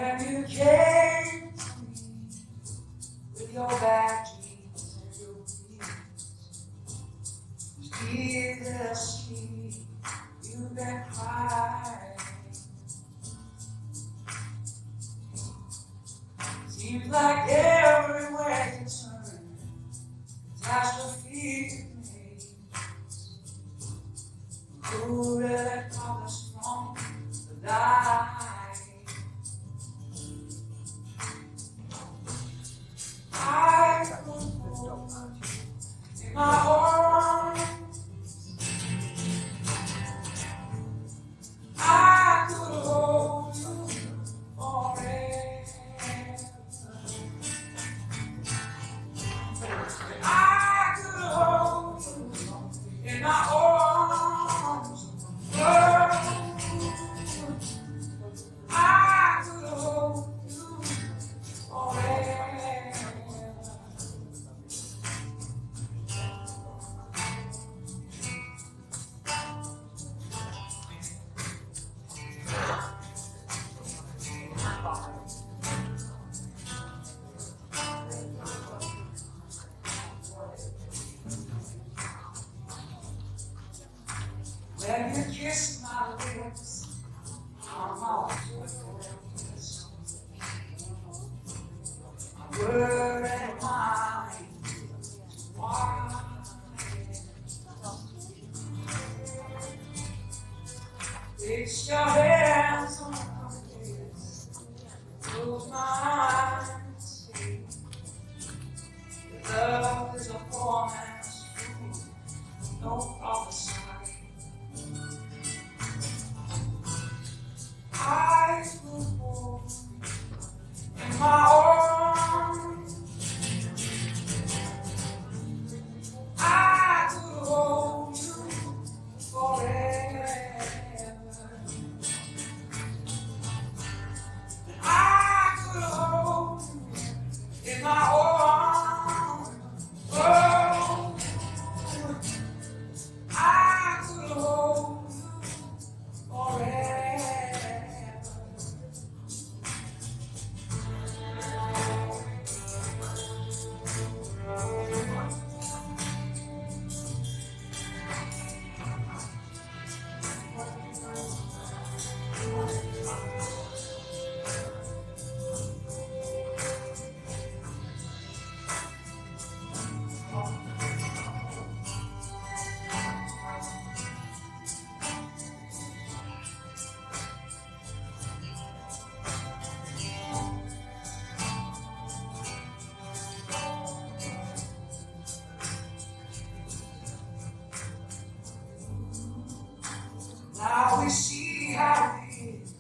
When you came to me with your bad dreams and your fears, needlessly you've been crying. Seems like everywhere you turn, catastrophe remains. Who really covers from the light? I could hold you in my arms. I could hold you forever. I could hold you in my arms. I could hold you forever. When you kiss my lips, I'm all yours. My word and mine, why? Fix your hands on my face, close my eyes, see. Love is a poor man's food, no prophecy. I could hold you in my arms. I could hold you forever. I could hold you in my arms. Oh, I could hold you forever. Now we see how it is.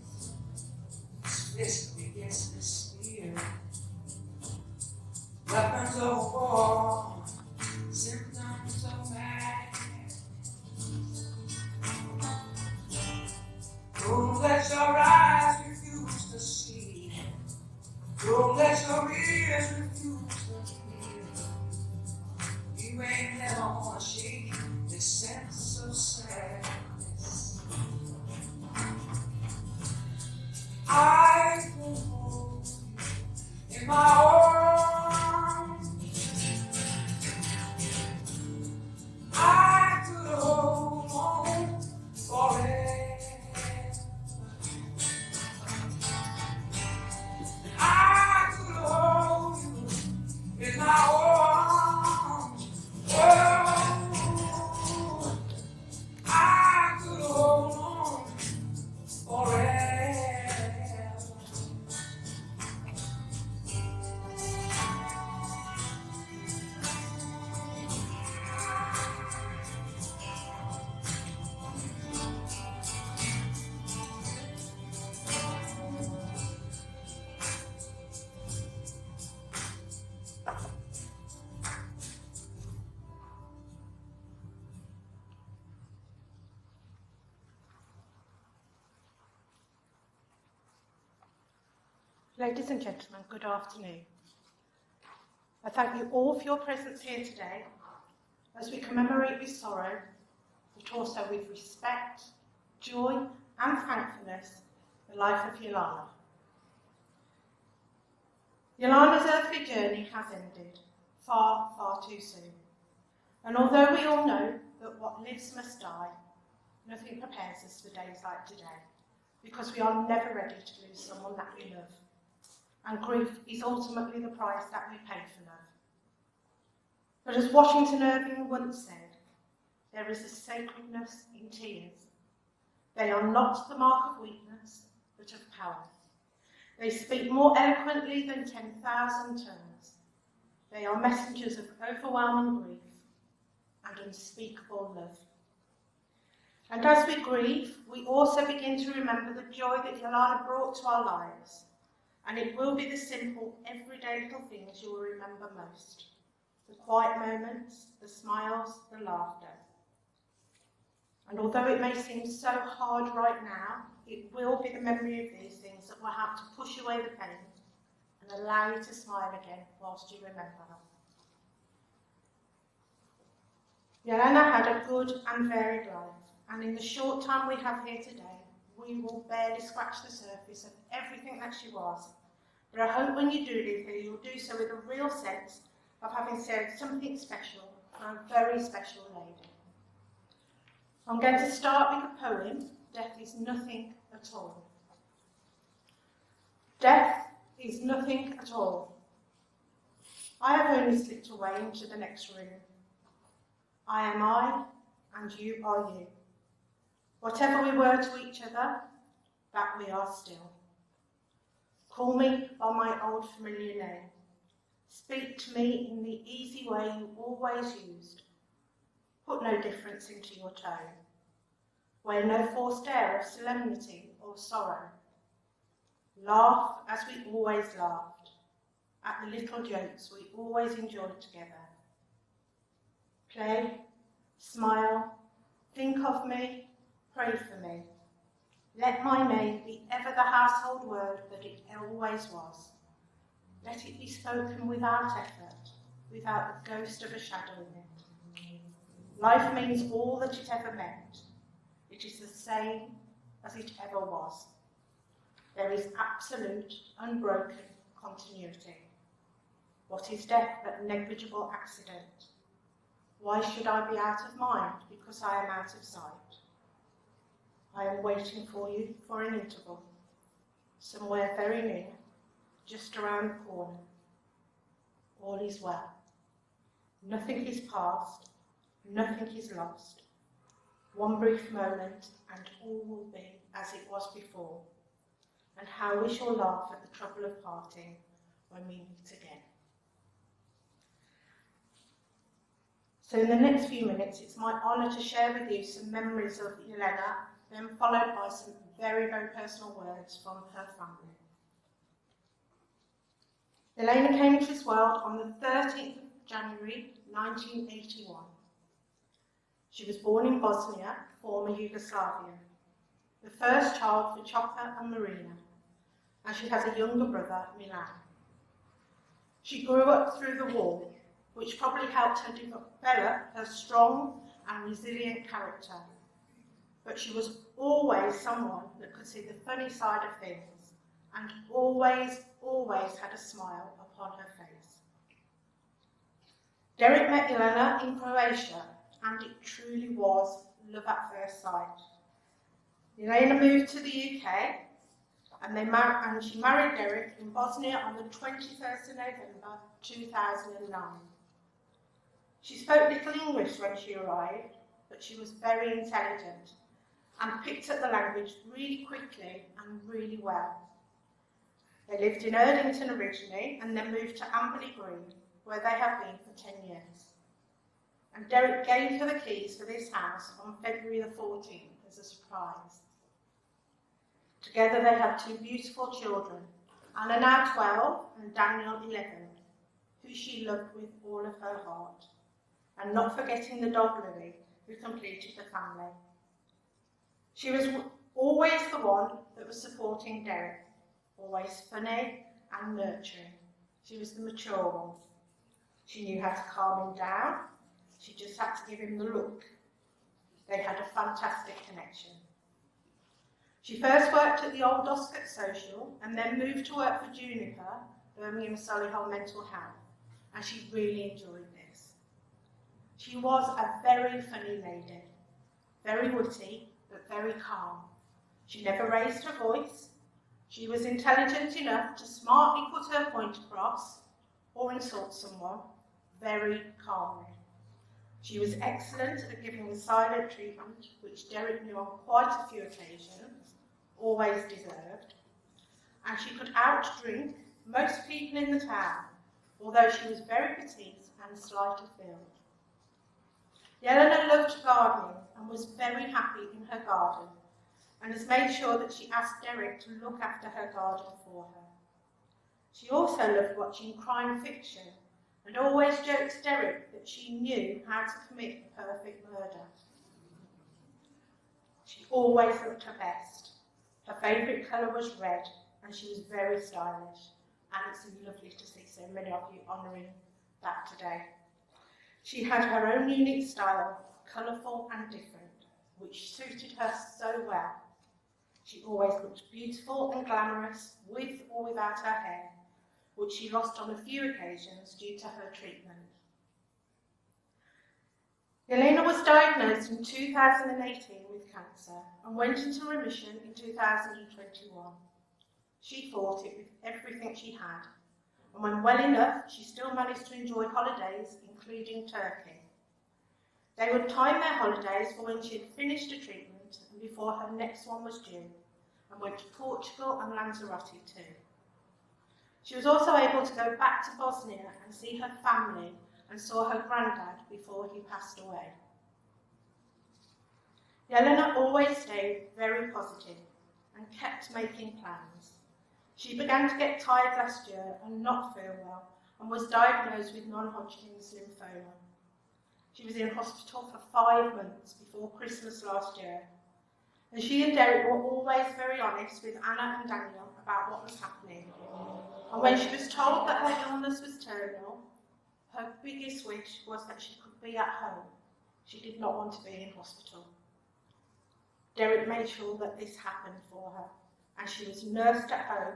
This against this fear. Weapons of war, symptoms of madness. Don't let your eyes refuse to see. Don't let your ears refuse to hear. You ain't never gonna shake this sense of sadness. I could hold you in my arms. I could hold on forever. I could hold you in my arms. Oh, I could hold on forever. Ladies and gentlemen, good afternoon. I thank you all for your presence here today as we commemorate with sorrow, but also with respect, joy and thankfulness, the life of Jelena. Jelena's earthly journey has ended far, far too soon. And although we all know that what lives must die, nothing prepares us for days like today, because we are never ready to lose someone that we love. And grief is ultimately the price that we pay for love. But as Washington Irving once said, there is a sacredness in tears. They are not the mark of weakness, but of power. They speak more eloquently than 10,000 tongues. They are messengers of overwhelming grief and unspeakable love. And as we grieve, we also begin to remember the joy that Jelena brought to our lives. And it will be the simple, everyday little things you will remember most. The quiet moments, the smiles, the laughter. And although it may seem so hard right now, it will be the memory of these things that will help to push away the pain and allow you to smile again whilst you remember her. Jelena had a good and varied life, and in the short time we have here today, we will barely scratch the surface of everything that she was. But I hope when you do leave here, you'll do so with a real sense of having said something special for a very special lady. I'm going to start with the poem, Death is Nothing at All. Death is nothing at all. I have only slipped away into the next room. I am I, and you are you. Whatever we were to each other, that we are still. Call me by my old familiar name. Speak to me in the easy way you always used. Put no difference into your tone. Wear no forced air of solemnity or sorrow. Laugh as we always laughed, at the little jokes we always enjoyed together. Play, smile, think of me, pray for me. Let my name be ever the household word that it always was. Let it be spoken without effort, without the ghost of a shadow in it. Life means all that it ever meant. It is the same as it ever was. There is absolute, unbroken continuity. What is death but negligible accident? Why should I be out of mind because I am out of sight? I am waiting for you for an interval, somewhere very near, just around the corner. All is well. Nothing is past, nothing is lost. One brief moment and all will be as it was before. And how we shall laugh at the trouble of parting when we meet again. So in the next few minutes, it's my honour to share with you some memories of Jelena, then followed by some very, very personal words from her family. Jelena came into this world on the 13th of January 1981. She was born in Bosnia, former Yugoslavia, the first child for Choka and Marina, and she has a younger brother, Milan. She grew up through the war, which probably helped her develop her strong and resilient character. But she was always someone that could see the funny side of things and always, always had a smile upon her face. Derek met Jelena in Croatia, and it truly was love at first sight. Jelena moved to the UK, and she married Derek in Bosnia on the 21st of November 2009. She spoke little English when she arrived, but she was very intelligent and picked up the language really quickly and really well. They lived in Erdington originally and then moved to Amberley Green, where they have been for 10 years. And Derek gave her the keys for this house on February the 14th as a surprise. Together they have two beautiful children, Anna now 12 and Daniel 11, who she loved with all of her heart, and not forgetting the dog Lily, who completed the family. She was always the one that was supporting Derek, always funny and nurturing. She was the mature one. She knew how to calm him down. She just had to give him the look. They had a fantastic connection. She first worked at the Old Oscott Social and then moved to work for Juniper Birmingham Solihull Mental Health, and she really enjoyed this. She was a very funny lady, very witty, but very calm. She never raised her voice. She was intelligent enough to smartly put her point across or insult someone very calmly. She was excellent at giving the silent treatment, which Derek knew on quite a few occasions, always deserved, and she could outdrink most people in the town, although she was very petite and slight of build. Jelena loved gardening and was very happy in her garden, and has made sure that she asked Derek to look after her garden for her. She also loved watching crime fiction and always joked to Derek that she knew how to commit the perfect murder. She always looked her best. Her favourite colour was red, and she was very stylish, and it's lovely to see so many of you honouring that today. She had her own unique style, colourful and different, which suited her so well. She always looked beautiful and glamorous, with or without her hair, which she lost on a few occasions due to her treatment. Jelena was diagnosed in 2018 with cancer and went into remission in 2021. She fought it with everything she had, and when well enough, she still managed to enjoy holidays, including Turkey. They would time their holidays for when she had finished a treatment and before her next one was due, and went to Portugal and Lanzarote too. She was also able to go back to Bosnia and see her family, and saw her granddad before he passed away. Jelena always stayed very positive and kept making plans. She began to get tired last year and not feel well, and was diagnosed with non-Hodgkin's lymphoma. She was in hospital for 5 months before Christmas last year, and she and Derek were always very honest with Anna and Daniel about what was happening. And when she was told that her illness was terminal, her biggest wish was that she could be at home. She did not want to be in hospital. Derek made sure that this happened for her, and she was nursed at home,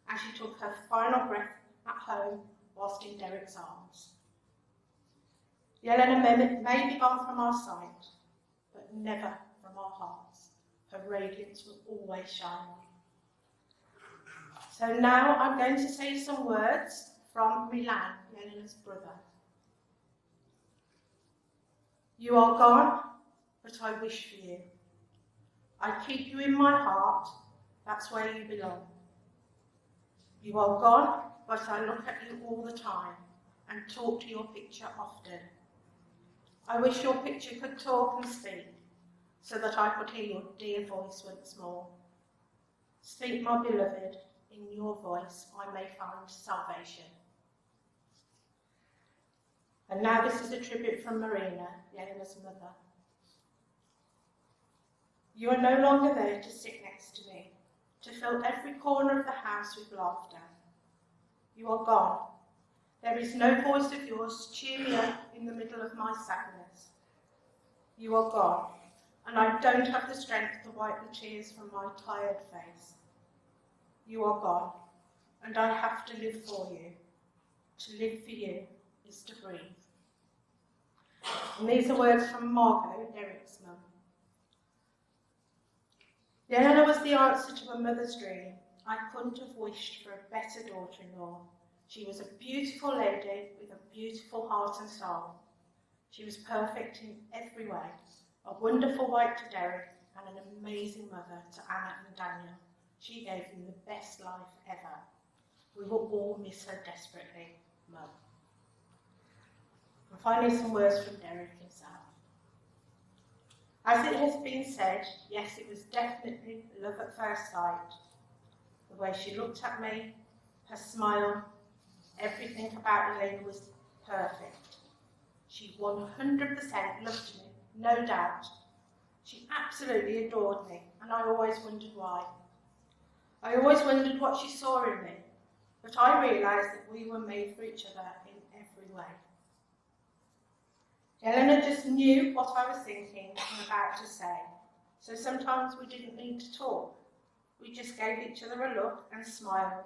and she took her final breath at home whilst in Derek's arms. Jelena may be gone from our sight, but never from our hearts. Her radiance will always shine on. So now I'm going to say some words from Milan, Jelena's brother. You are gone, but I wish for you. I keep you in my heart, that's where you belong. You are gone, but I look at you all the time and talk to your picture often. I wish your picture could talk and speak, so that I could hear your dear voice once more. Speak, my beloved, in your voice I may find salvation. And now this is a tribute from Marina, Jelena's mother. You are no longer there to sit next to me, to fill every corner of the house with laughter. You are gone. There is no voice of yours to cheer me up in the middle of my sadness. You are gone, and I don't have the strength to wipe the tears from my tired face. You are gone, and I have to live for you. To live for you is to breathe. And these are words from Margot, Derek's mum. Jelena was the answer to a mother's dream. I couldn't have wished for a better daughter-in-law. She was a beautiful lady with a beautiful heart and soul. She was perfect in every way, a wonderful wife to Derek and an amazing mother to Anna and Daniel. She gave them the best life ever. We will all miss her desperately, Mum. And finally, some words from Derek himself. As it has been said, yes, it was definitely love at first sight. The way she looked at me, her smile, everything about Jelena was perfect. She 100% loved me, no doubt. She absolutely adored me, and I always wondered why. I always wondered what she saw in me, but I realised that we were made for each other in every way. Jelena just knew what I was thinking and about to say, so sometimes we didn't need to talk. We just gave each other a look and smiled,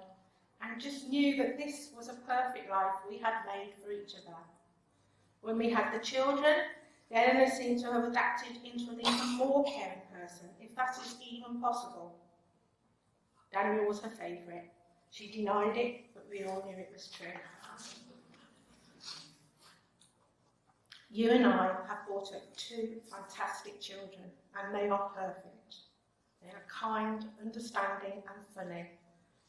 and just knew that this was a perfect life we had made for each other. When we had the children, Jelena seemed to have adapted into an even more caring person, if that is even possible. Daniel was her favourite. She denied it, but we all knew it was true. You and I have brought up 2 fantastic children, and they are perfect. They are kind, understanding and funny,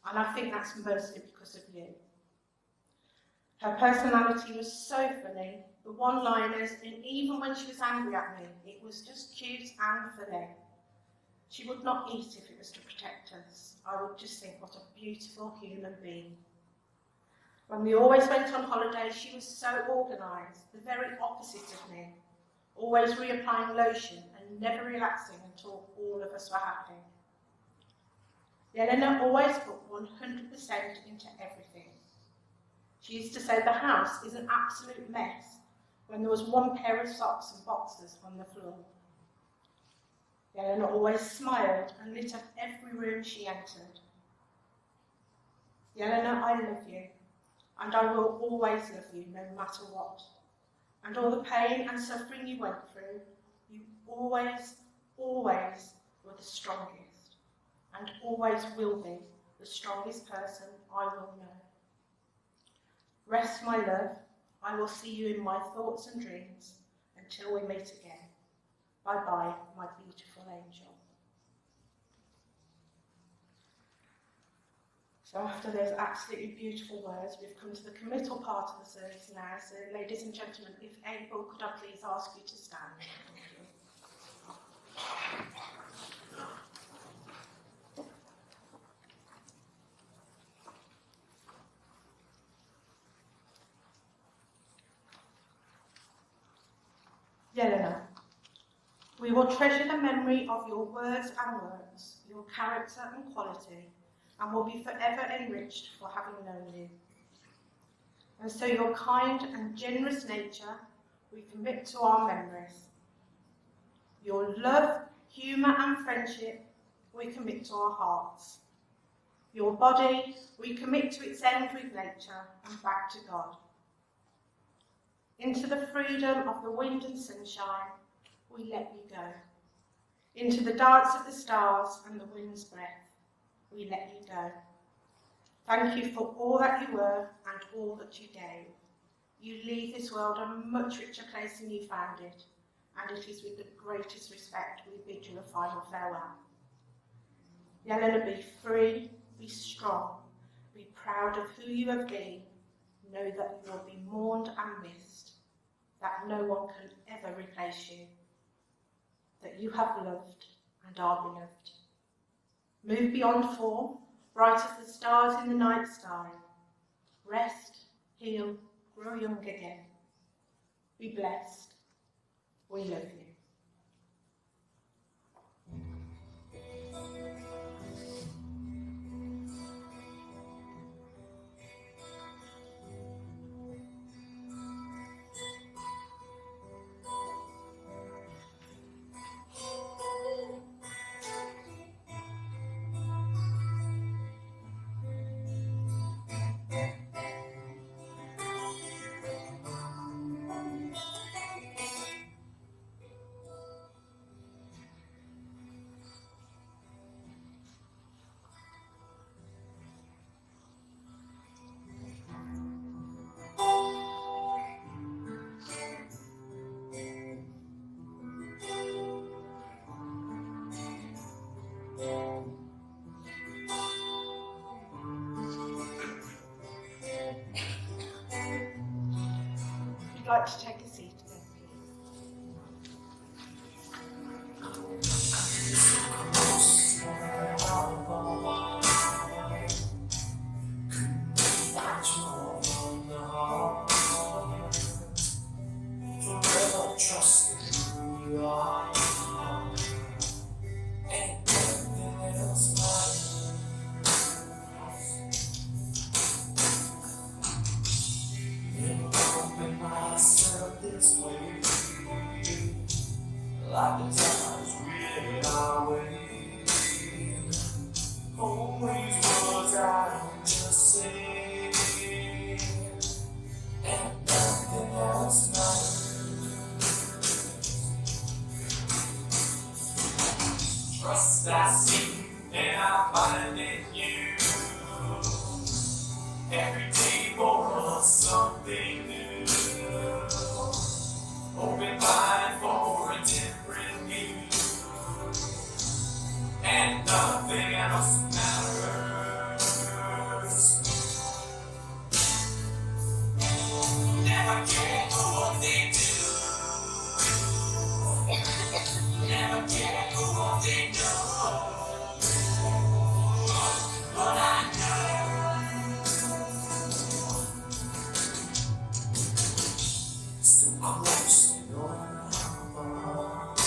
and I think that's mostly because of you. Her personality was so funny, the one-liners, and even when she was angry at me, it was just cute and funny. She would not eat if it was to protect us. I would just think, what a beautiful human being. When we always went on holiday, she was so organised, the very opposite of me, always reapplying lotion and never relaxing until all of us were happy. Jelena always put 100% into everything. She used to say the house is an absolute mess when there was 1 pair of socks and boxers on the floor. Jelena always smiled and lit up every room she entered. Jelena, I love you, and I will always love you no matter what. And all the pain and suffering you went through, you always, always were the strongest, and always will be the strongest person I will know. Rest, my love. I will see you in my thoughts and dreams until we meet again. Bye-bye, my beautiful angel. So after those absolutely beautiful words, we've come to the committal part of the service now. So ladies and gentlemen, if able, could I please ask you to stand? Jelena, we will treasure the memory of your words and works, your character and quality, and will be forever enriched for having known you. And so your kind and generous nature we commit to our memories. Your love, humour and friendship we commit to our hearts. Your body we commit to its end with nature and back to God. Into the freedom of the wind and sunshine we let you go. Into the dance of the stars and the wind's breath we let you go. Thank you for all that you were and all that you gave. You leave this world a much richer place than you found it, and it is with the greatest respect we bid you a final farewell. Jelena, be free, be strong, be proud of who you have been. Know that you will be mourned and missed, that no one can ever replace you, that you have loved and are beloved. Move beyond form, bright as the stars in the night sky. Rest, heal, grow young again. Be blessed. We love you. If you'd like to take a seat then, Forever trusting you are. Ain't nothing else matters. Never open myself this way. Like the times really our way. Always was I just say, and nothing else matters. Trust I see and I find in you. Every day for us something new. Open mind for a different view. And nothing else matters. Never care for what they do. Never care for what they know. But I know so close to your heart.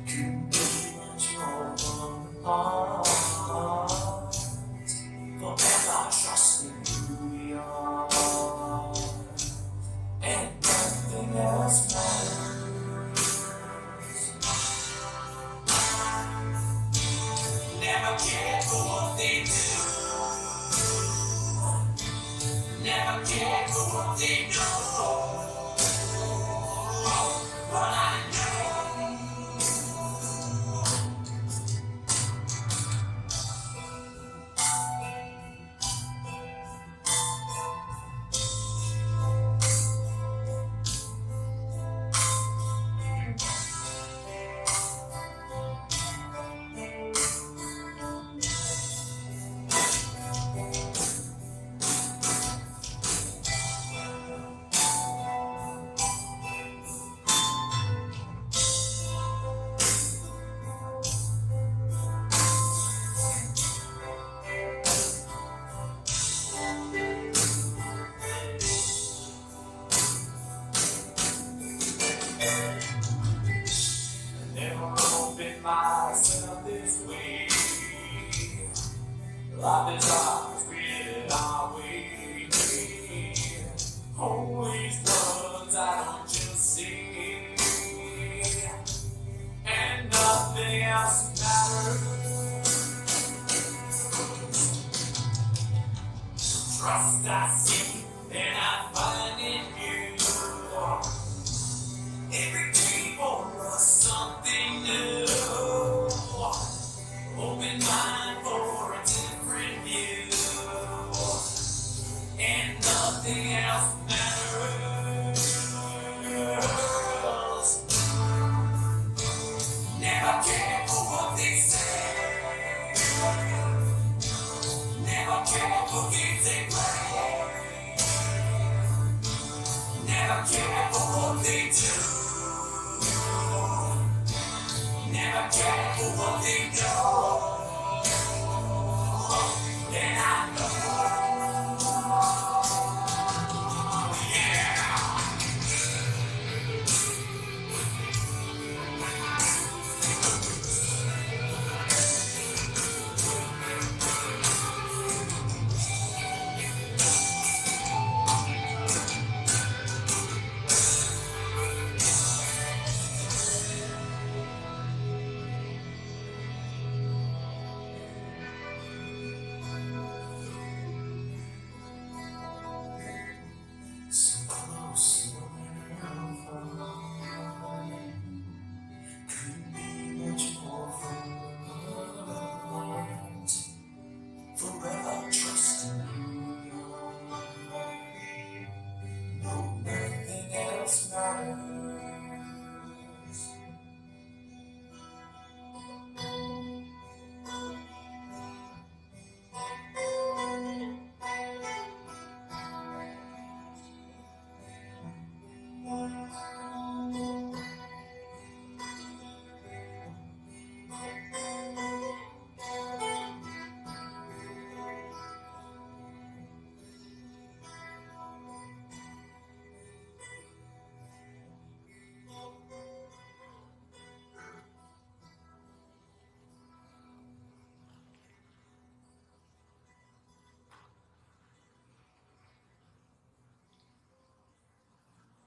Couldn't be much more from the heart. Forever trusting who we are. And nothing else matters. Never care for what they do. Never care for what they know. But I know never open myself this way. Life is ours, we did it our way. Always runs, I don't just see. And nothing else matters. Trust I see and I find in you. Every day for us something new. Open mind for a different view. And nothing else matters. Never care for what they say. Never care for games they play. Never care for what they do. Never care for what they know. And I know, yeah. So close, couldn't be much more from the heart. Forever trusting who you are. No, nothing else matters.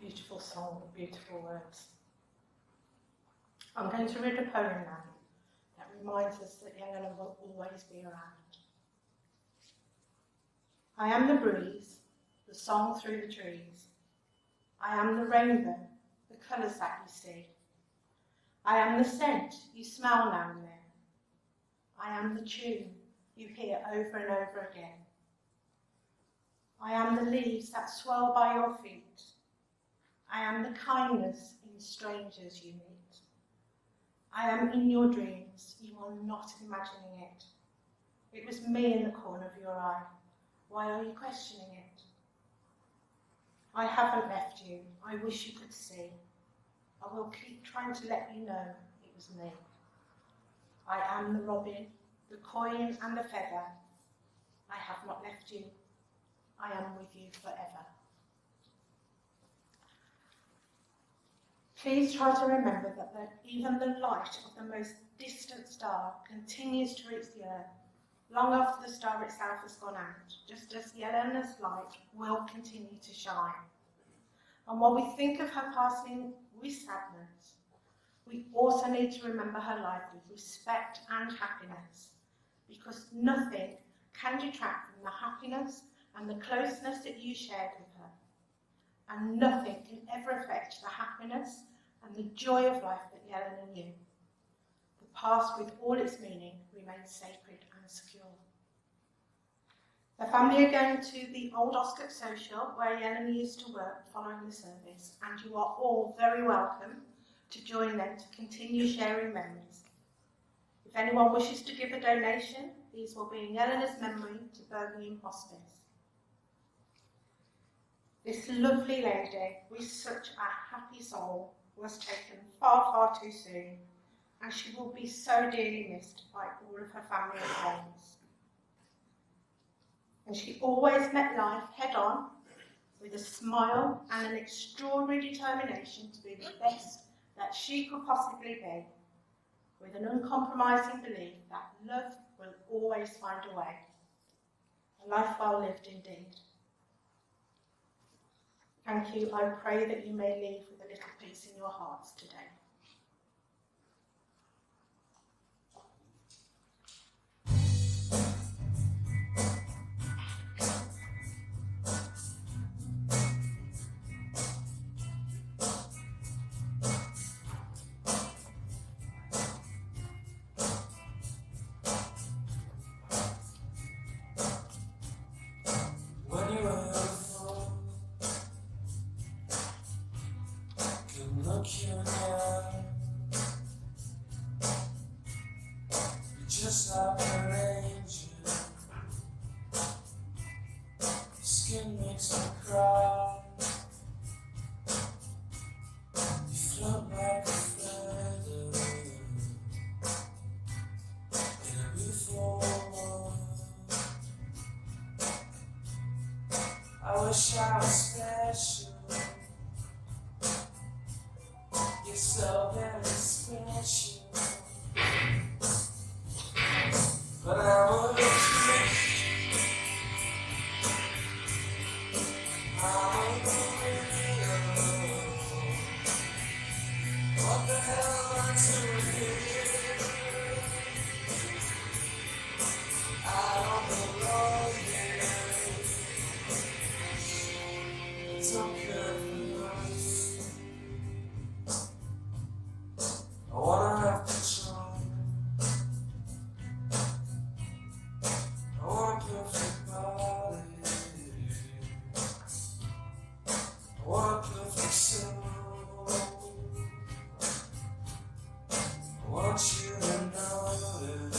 Beautiful song, beautiful words. I'm going to read a poem now that reminds us that Jelena will always be around. I am the breeze, the song through the trees. I am the rainbow, the colours that you see. I am the scent you smell now and then. I am the tune you hear over and over again. I am the leaves that swirl by your feet. I am the kindness in strangers you meet. I am in your dreams, you are not imagining it. It was me in the corner of your eye. Why are you questioning it? I haven't left you, I wish you could see. I will keep trying to let you know it was me. I am the robin, the coin and the feather. I have not left you, I am with you forever. Please try to remember that even the light of the most distant star continues to reach the earth long after the star itself has gone out, just as Jelena's light will continue to shine. And while we think of her passing with sadness, we also need to remember her life with respect and happiness, because nothing can detract from the happiness and the closeness that you shared with her. And nothing can ever affect the happiness and the joy of life that Jelena knew. The past, with all its meaning, remains sacred and secure. The family are going to the old Oscott Social, where Jelena used to work, following the service, and you are all very welcome to join them to continue sharing memories. If anyone wishes to give a donation, these will be in Jelena's memory to Birmingham Hospice. This lovely lady, with such a happy soul, was taken far, far too soon, and she will be so dearly missed by all of her family and friends. And she always met life head on, with a smile and an extraordinary determination to be the best that she could possibly be, with an uncompromising belief that love will always find a way. A life well lived indeed. Thank you. I pray that you may leave with a little peace in your hearts today. When you were full, can look you in the eye. You're just like an angel. Your skin makes me cry. You float like a feather in a beautiful world. I wish I was special. You're so very special. But I'm a tree. I'm a widow. What the hell am I doing here? I don't belong here. It's okay for us. I wanna have control. I want a perfect body. I want a perfect soul. I want you to know it.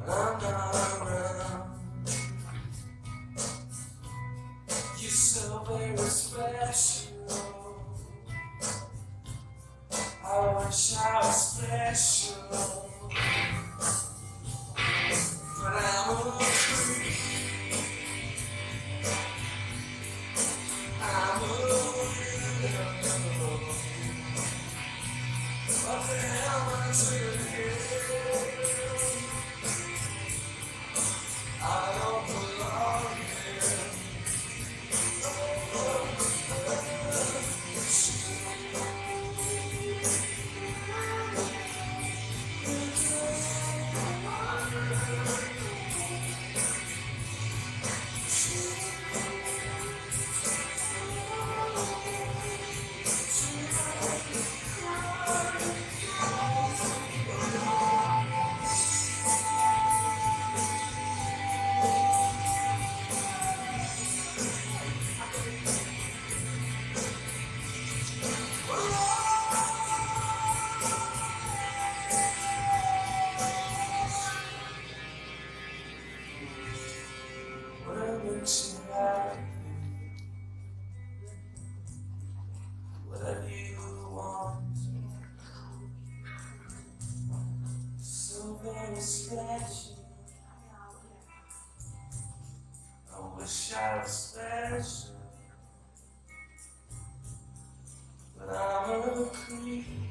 When I'm not around, you're so very special. I wish I was special. But I'm a freak. I'm a weirdo. What the hell am I doing here? I don't belong here. wish I was special, but I'm a creep.